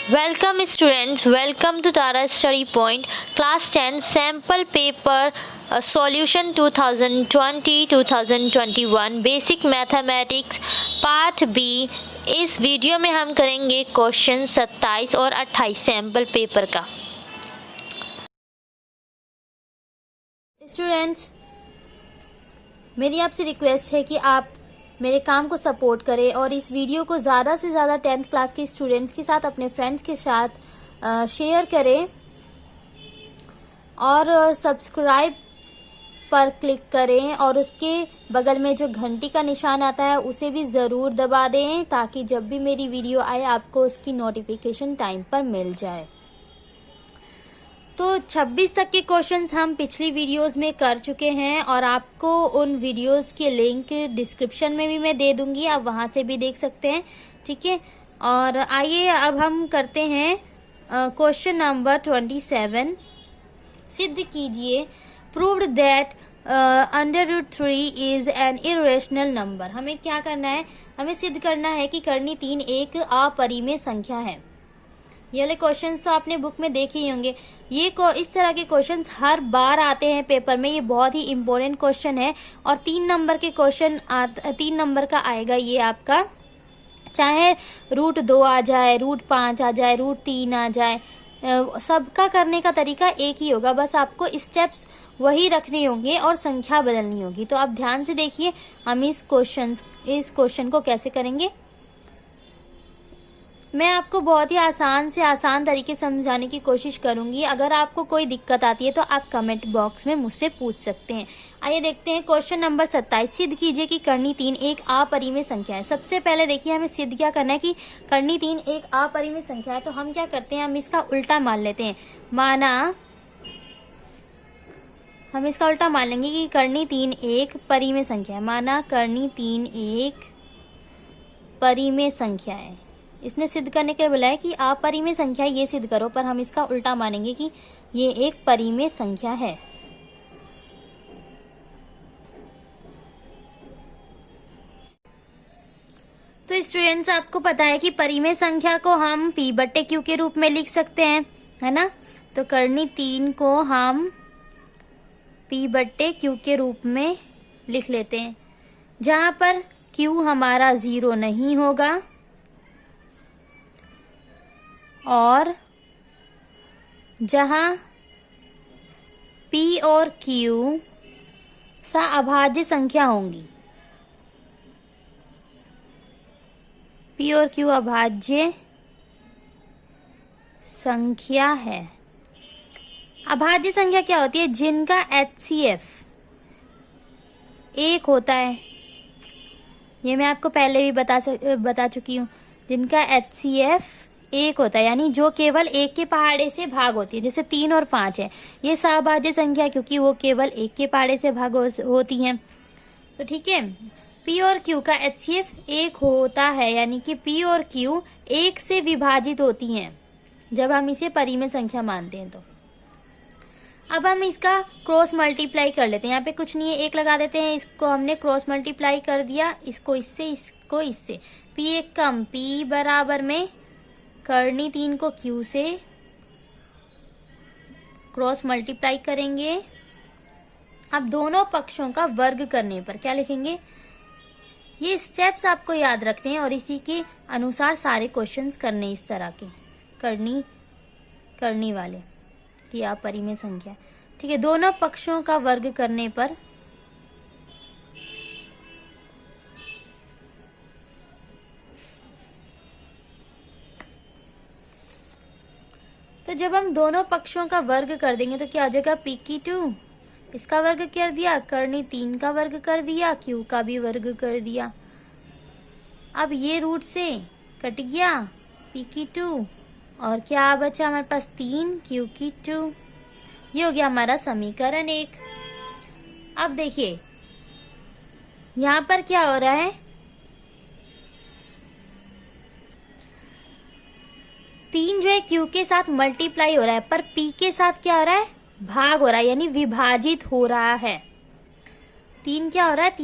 Welcome students, welcome to Tara Study Point Class 10 Sample Paper Solution 2020-2021 Basic Mathematics Part B। इस video में हम करेंगे question 27 और 28 sample paper का। Students, मेरी आपसे रिक्वेस्ट है कि आप मेरे काम को सपोर्ट करें और इस वीडियो को ज़्यादा से ज़्यादा 10th क्लास के स्टूडेंट्स के साथ, अपने फ्रेंड्स के साथ शेयर करें और सब्सक्राइब पर क्लिक करें और उसके बगल में जो घंटी का निशान आता है उसे भी ज़रूर दबा दें ताकि जब भी मेरी वीडियो आए आपको उसकी नोटिफिकेशन टाइम पर मिल जाए। तो 26 तक के क्वेश्चंस हम पिछली वीडियोस में कर चुके हैं और आपको उन वीडियोस के लिंक डिस्क्रिप्शन में भी मैं दे दूंगी, आप वहां से भी देख सकते हैं। ठीक है, और आइए अब हम करते हैं क्वेश्चन नंबर 27। सिद्ध कीजिए, proved that √3 is an irrational number. हमें क्या करना है, हमें सिद्ध करना है कि करनी 3 एक अपरिमेय संख्या है। ये वाले क्वेश्चंस तो आपने बुक में देखे ही होंगे। ये इस तरह के क्वेश्चंस हर बार आते हैं पेपर में, ये बहुत ही इम्पोर्टेंट क्वेश्चन है और 3 नंबर के क्वेश्चन 3 नंबर का आएगा ये आपका, चाहे √2 आ जाए, √5 आ जाए, √3 आ जाए, सबका करने का तरीका एक ही होगा, बस आपको स्टेप्स वही रखने होंगे और संख्या बदलनी होगी। तो आप ध्यान से देखिए हम इस क्वेश्चन को कैसे करेंगे। मैं आपको बहुत ही आसान से आसान तरीके से समझाने की कोशिश करूंगी। अगर आपको कोई दिक्कत आती है तो आप कमेंट बॉक्स में मुझसे पूछ सकते हैं। आइए देखते हैं क्वेश्चन नंबर 27। सिद्ध कीजिए कि करनी 3 एक अपरिमेय संख्या है। सबसे पहले देखिए हमें सिद्ध क्या करना है कि करनी 3 एक अपरिमेय संख्या है। तो हम क्या करते हैं, हम इसका उल्टा मान लेते हैं। हम इसका उल्टा मान लेंगे कि करनी 3 एक परिमेय संख्या है। माना करनी 3 एक परिमेय संख्या है। इसने सिद्ध करने के लिए बोला है कि अपरिमेय संख्या ये सिद्ध करो, पर हम इसका उल्टा मानेंगे कि ये एक परिमेय संख्या है। तो स्टूडेंट्स, आपको पता है कि परिमेय संख्या को हम P/Q के रूप में लिख सकते हैं, है ना। तो करनी 3 को हम P/Q के रूप में लिख लेते हैं, जहां पर Q हमारा 0 नहीं होगा और जहां P और Q अभाज्य संख्या होंगी। P और Q अभाज्य संख्या है। अभाज्य संख्या क्या होती है, जिनका HCF 1 होता है। ये मैं आपको पहले भी बता चुकी हूँ। जिनका HCF 1 होता है, यानी जो केवल 1 के पहाड़े से भाग होती है, जैसे 3 और 5 है, ये सभाज्य संख्या क्योंकि वो केवल 1 के पहाड़े से भाग होती हैं। तो ठीक है, P और Q का HCF 1 होता है, यानी कि P और Q 1 से विभाजित होती हैं जब हम इसे परिमेय संख्या मानते हैं। तो अब हम इसका क्रॉस मल्टीप्लाई कर लेते हैं। यहाँ पे कुछ नहीं है, 1 लगा देते हैं। इसको हमने क्रॉस मल्टीप्लाई कर दिया, इसको इससे, इसको इससे। P एक कम, P बराबर में करनी 3 को Q से क्रॉस मल्टीप्लाई करेंगे। अब दोनों पक्षों का वर्ग करने पर क्या लिखेंगे, ये स्टेप्स आपको याद रखने हैं और इसी के अनुसार सारे क्वेश्चंस करने इस तरह के करनी वाले कि अपरिमेय संख्या। ठीक है, दोनों पक्षों का वर्ग करने पर तो जब हम दोनों पक्षों का वर्ग कर देंगे तो क्या आ जाएगा, P/Q इसका वर्ग कर दिया, करनी 3 का वर्ग कर दिया, Q का भी वर्ग कर दिया। अब ये रूट से कट गया P/Q और क्या बचा हमारे पास, 3 Q/2। ये हो गया हमारा समीकरण 1। अब देखिए यहां पर क्या हो रहा है, 3 जो है Q के साथ मल्टीप्लाई हो रहा है, पर P के साथ क्या हो रहा है, भाग हो रहा है, यानी विभाजित हो रहा है। 3 क्या हो रहा है, P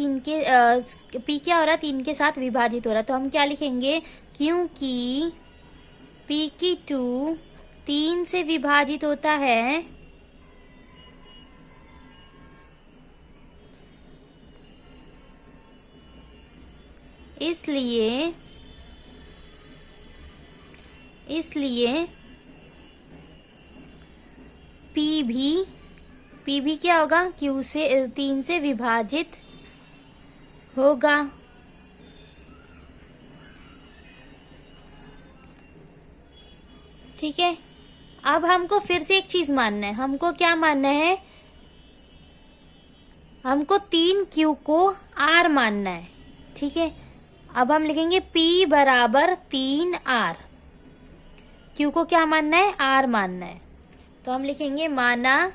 क्या हो रहा है, 3 के साथ विभाजित हो रहा है। तो हम क्या लिखेंगे, क्योंकि PQ2 3 से विभाजित होता है इसलिए P भी क्या होगा, Q से 3 से विभाजित होगा। ठीक है, अब हमको फिर से एक चीज मानना है। हमको क्या मानना है, हमको 3Q को R मानना है। ठीक है, अब हम लिखेंगे P बराबर 3R। Q को क्या मानना है, R मानना है। तो हम लिखेंगे माना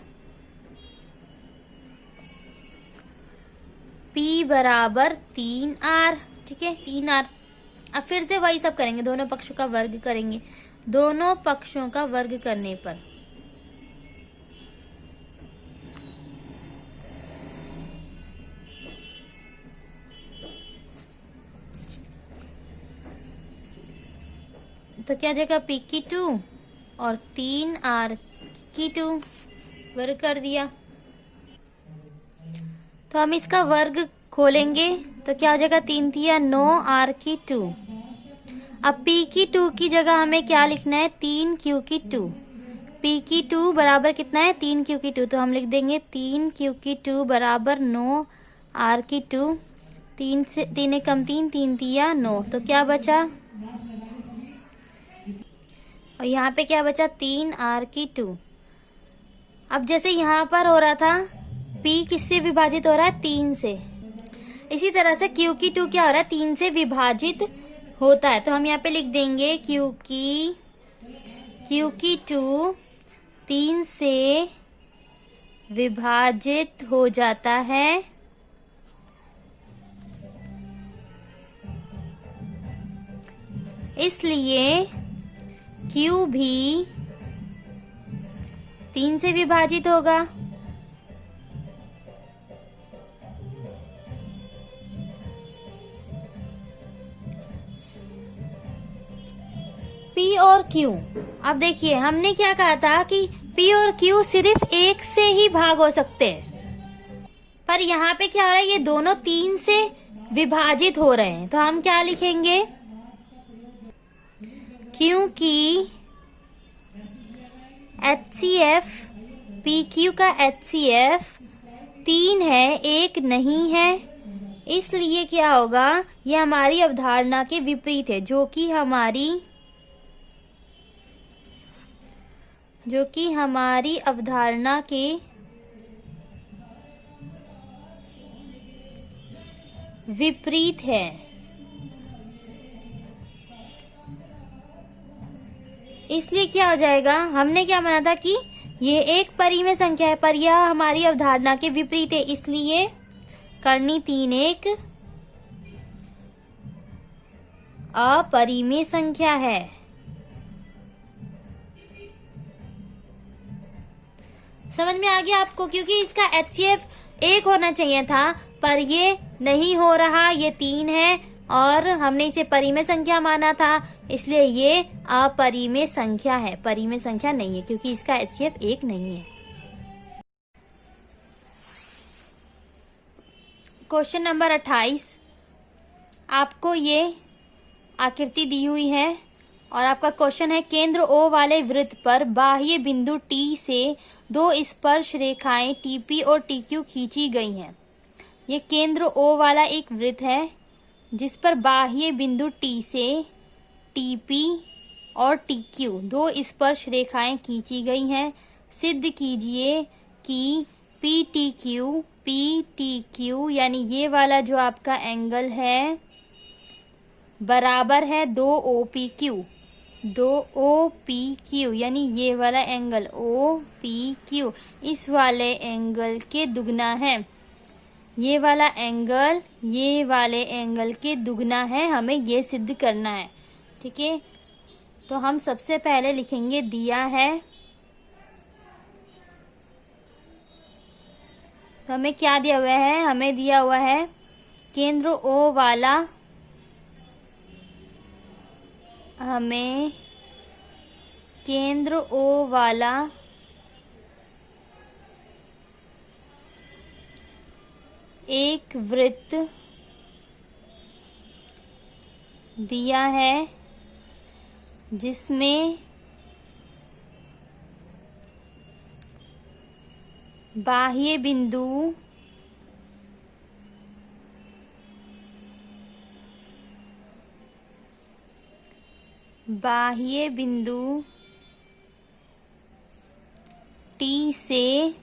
P बराबर 3R। ठीक है, 3R। अब फिर से वही सब करेंगे, दोनों पक्षों का वर्ग करेंगे। दोनों पक्षों का वर्ग करने पर तो क्या जाएगा, PQ2 और 3R2 वर्ग कर दिया। तो हम इसका वर्ग खोलेंगे तो क्या हो जाएगा, 3 तिया 9R2। अब PQ2 की जगह हमें क्या लिखना है, 3Q2। PQ2 बराबर कितना है, 3Q2। तो हम लिख देंगे 3Q2 बराबर 9R2। 3 से 3 एकम 3, 3 तिया 9। तो क्या बचा, और यहाँ पे क्या बचा, 3R2। अब जैसे यहाँ पर हो रहा था, P किससे विभाजित हो रहा है, 3 से। इसी तरह से Q2 क्या हो रहा है, 3 से विभाजित होता है। तो हम यहाँ पे लिख देंगे Q2 3 से विभाजित हो जाता है, इसलिए Q भी 3 से विभाजित होगा। P और Q, अब देखिए हमने क्या कहा था कि P और Q सिर्फ 1 से ही भाग हो सकते हैं, पर यहाँ पे क्या हो रहा है, ये दोनों 3 से विभाजित हो रहे हैं। तो हम क्या लिखेंगे, क्योंकि HCF PQ का HCF 3 है, 1 नहीं है, इसलिए क्या होगा, ये हमारी अवधारणा के विपरीत है, जो कि हमारी अवधारणा के विपरीत है। इसलिए क्या हो जाएगा, हमने क्या माना था कि ये एक परिमेय संख्या है, पर यह हमारी अवधारणा के विपरीत है, इसलिए करनी 3 एक अपरिमेय संख्या है। समझ में आ गया आपको, क्योंकि इसका HCF 1 होना चाहिए था, पर ये नहीं हो रहा, ये 3 है और हमने इसे परिमेय संख्या माना था, इसलिए ये अपरिमेय संख्या है, परिमेय संख्या नहीं है, क्योंकि इसका HCF 1 नहीं है। क्वेश्चन नंबर 28, आपको ये आकृति दी हुई है और आपका क्वेश्चन है, केंद्र O वाले वृत्त पर बाह्य बिंदु T से 2 स्पर्श रेखाएं TP और TQ खींची गई हैं। ये केंद्र O वाला एक वृत्त है जिस पर बाह्य बिंदु T से TP और TQ 2 स्पर्श रेखाएं खींची गई हैं। सिद्ध कीजिए कि PTQ यानी ये वाला जो आपका एंगल है बराबर है 2OPQ यानी ये वाला एंगल OPQ इस वाले एंगल के दुगना है। ये वाला एंगल ये वाले एंगल के दुगना है, हमें ये सिद्ध करना है। ठीक है, तो हम सबसे पहले लिखेंगे दिया है, तो हमें क्या दिया हुआ है, हमें दिया हुआ है केंद्र O वाला हमें केंद्र O वाला एक वृत्त दिया है जिसमें बाह्य बिंदु T से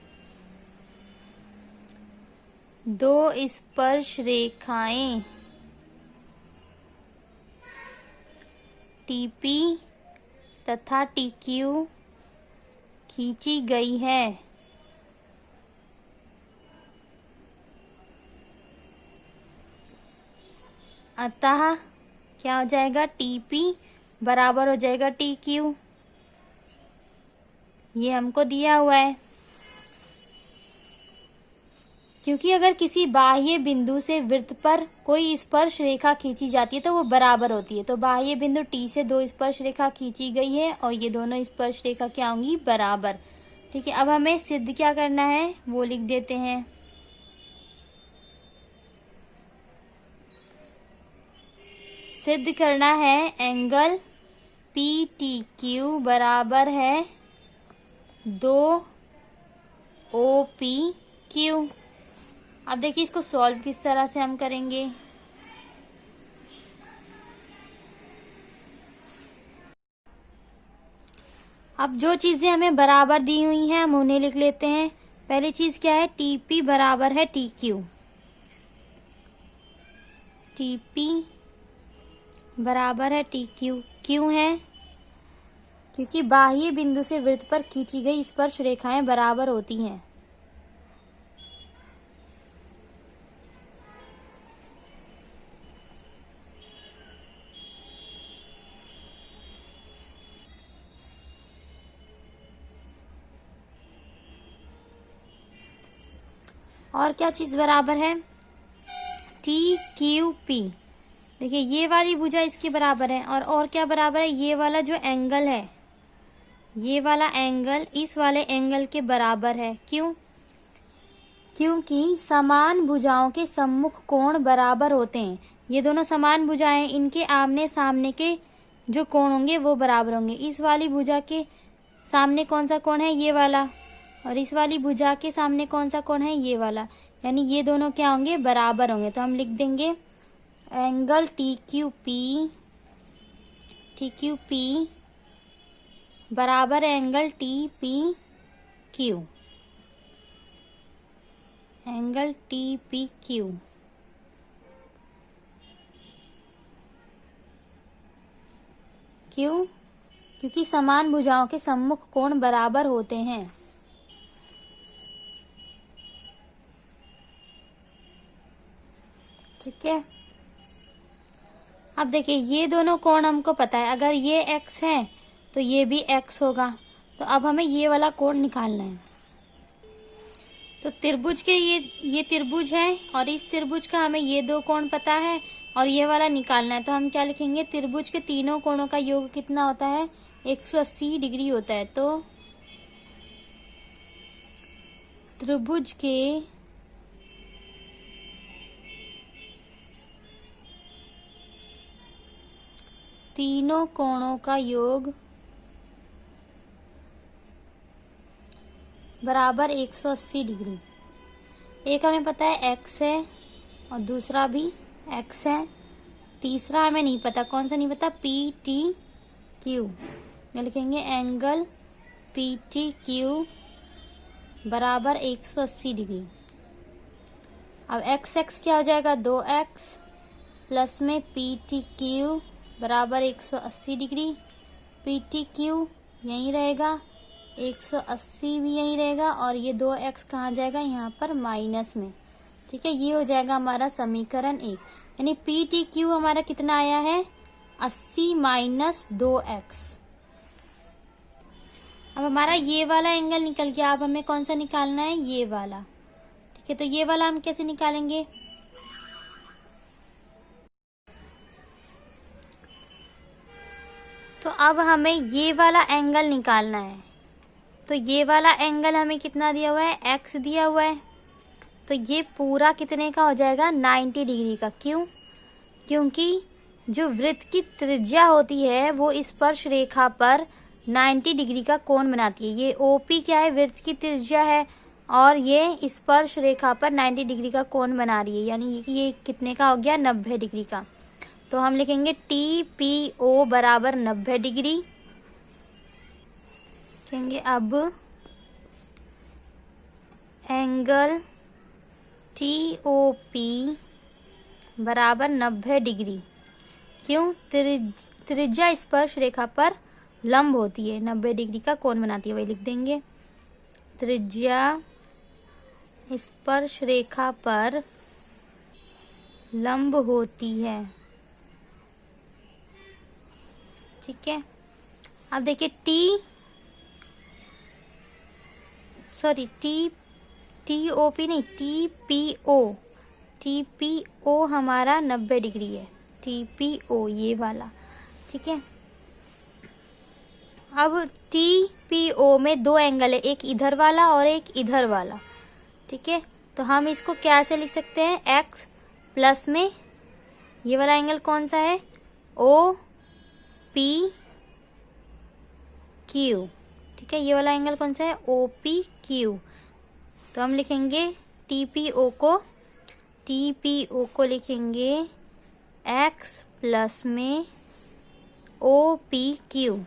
दो स्पर्श रेखाएं TP तथा TQ खींची गई है। अतः क्या हो जाएगा, TP बराबर हो जाएगा TQ। ये हमको दिया हुआ है, क्योंकि अगर किसी बाह्य बिंदु से वृत्त पर कोई स्पर्श रेखा खींची जाती है तो वो बराबर होती है। तो बाह्य बिंदु T से दो स्पर्श रेखा खींची गई है और ये दोनों स्पर्श रेखा क्या होंगी, बराबर। ठीक है, अब हमें सिद्ध क्या करना है वो लिख देते हैं। सिद्ध करना है एंगल PTQ बराबर है 2 OPQ। अब देखिए इसको सॉल्व किस तरह से हम करेंगे। अब जो चीजें हमें बराबर दी हुई हैं हम उन्हें लिख लेते हैं। पहली चीज क्या है, TP बराबर है TQ। TP बराबर है TQ। क्यों है, क्योंकि बाह्य बिंदु से वृत्त पर खींची गई स्पर्श रेखाएं बराबर होती हैं। और क्या चीज बराबर है, TQP। देखिए ये वाली भुजा इसके बराबर है। और क्या बराबर है, ये वाला जो एंगल है, ये वाला एंगल इस वाले एंगल के बराबर है। क्यों, क्योंकि समान भुजाओं के सम्मुख कोण बराबर होते हैं। ये दोनों समान भुजाएं, इनके आमने सामने के जो कोण होंगे वो बराबर होंगे। इस वाली भुजा के सामने कौन सा कोण है, ये वाला, और इस वाली भुजा के सामने कौन सा कोण है, ये वाला। यानी ये दोनों क्या होंगे, बराबर होंगे। तो हम लिख देंगे एंगल TQP बराबर एंगल TPQ। Angle TPQ। क्यों, क्योंकि समान भुजाओं के सम्मुख कोण बराबर होते हैं। ठीक है, अब देखिए ये दोनों कोण हमको पता है। अगर ये x है तो ये भी x होगा। तो अब हमें ये वाला कोण निकालना है। तो त्रिभुज के ये त्रिभुज है और इस त्रिभुज का हमें ये दो कोण पता है और ये वाला निकालना है। तो हम क्या लिखेंगे, त्रिभुज के तीनों कोणों का योग कितना होता है, 180 डिग्री होता है। तो त्रिभुज के तीनों कोणों का योग बराबर 180 डिग्री। एक हमें पता है x है और दूसरा भी x है, तीसरा हमें नहीं पता। कौन सा नहीं पता, PTQ। लिखेंगे एंगल PTQ बराबर 180 डिग्री। अब x क्या हो जाएगा, 2x प्लस में PTQ बराबर 180 डिग्री। PTQ यहीं रहेगा, 180 भी यहीं रहेगा और ये 2x कहाँ जाएगा, यहाँ पर माइनस में। ठीक है, ये हो जाएगा हमारा समीकरण 1। यानी PTQ हमारा कितना आया है, 80 माइनस 2x। अब हमारा ये वाला एंगल निकल गया। अब हमें कौन सा निकालना है, ये वाला। ठीक है, तो ये वाला हम कैसे निकालेंगे, तो अब हमें ये वाला एंगल निकालना है। तो ये वाला एंगल हमें कितना दिया हुआ है, x दिया हुआ है। तो ये पूरा कितने का हो जाएगा, 90 डिग्री का। क्यों? क्योंकि जो वृत्त की त्रिज्या होती है वो स्पर्श रेखा पर 90 डिग्री का कोण बनाती है। ये OP क्या है, वृत्त की त्रिज्या है, और ये स्पर्श रेखा पर 90 डिग्री का कोण बना रही है, यानी कि ये कितने का हो गया, 90 डिग्री का। तो हम लिखेंगे TPO बराबर 90 डिग्री। लिखेंगे अब एंगल TOP बराबर 90 डिग्री। क्यों? त्रिज्या स्पर्श रेखा पर लंब होती है, 90 डिग्री का कोण बनाती है, वही लिख देंगे। त्रिज्या स्पर्श रेखा पर लंब होती है। ठीक है। अब देखिए TOP नहीं, TPO हमारा 90 डिग्री है, TPO ये वाला। ठीक है। अब TPO में दो एंगल है, एक इधर वाला और एक इधर वाला। ठीक है। तो हम इसको कैसे लिख सकते हैं, x प्लस में ये वाला एंगल कौन सा है, OPQ। ठीक है। ये वाला एंगल कौन सा है, OPQ। तो हम लिखेंगे TPO को लिखेंगे x प्लस में OPQ।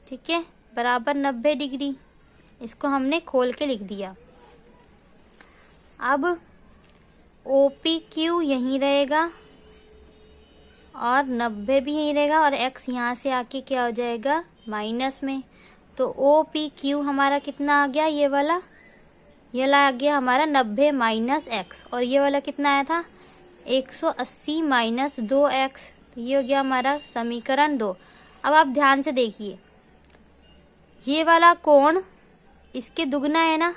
ठीक है, बराबर 90 डिग्री। इसको हमने खोल के लिख दिया। अब OPQ यहीं रहेगा और 90 भी यहीं रहेगा, और x यहाँ से आके क्या हो जाएगा, माइनस में। तो OPQ हमारा कितना आ गया, ये वाला आ गया हमारा 90 माइनस x, और ये वाला कितना आया था, 180 माइनस 2x। तो ये हो गया हमारा समीकरण 2। अब आप ध्यान से देखिए, ये वाला कोण इसके दुगना है ना,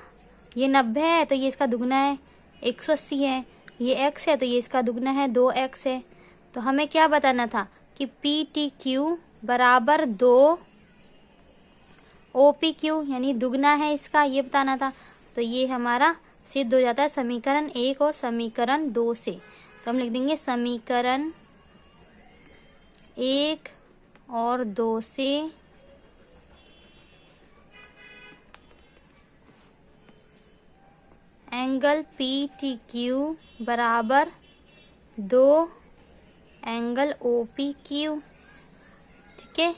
ये 90 है तो ये इसका दुगना है, 180 है, ये x है तो ये इसका दुगना है, 2x है। तो हमें क्या बताना था कि PTQ बराबर 2 OPQ, यानी दुगना है इसका, ये बताना था। तो ये हमारा सिद्ध हो जाता है समीकरण 1 और समीकरण 2 से। तो हम लिख देंगे समीकरण 1 और 2 से एंगल PTQ बराबर 2 एंगल OPQ। ठीक है।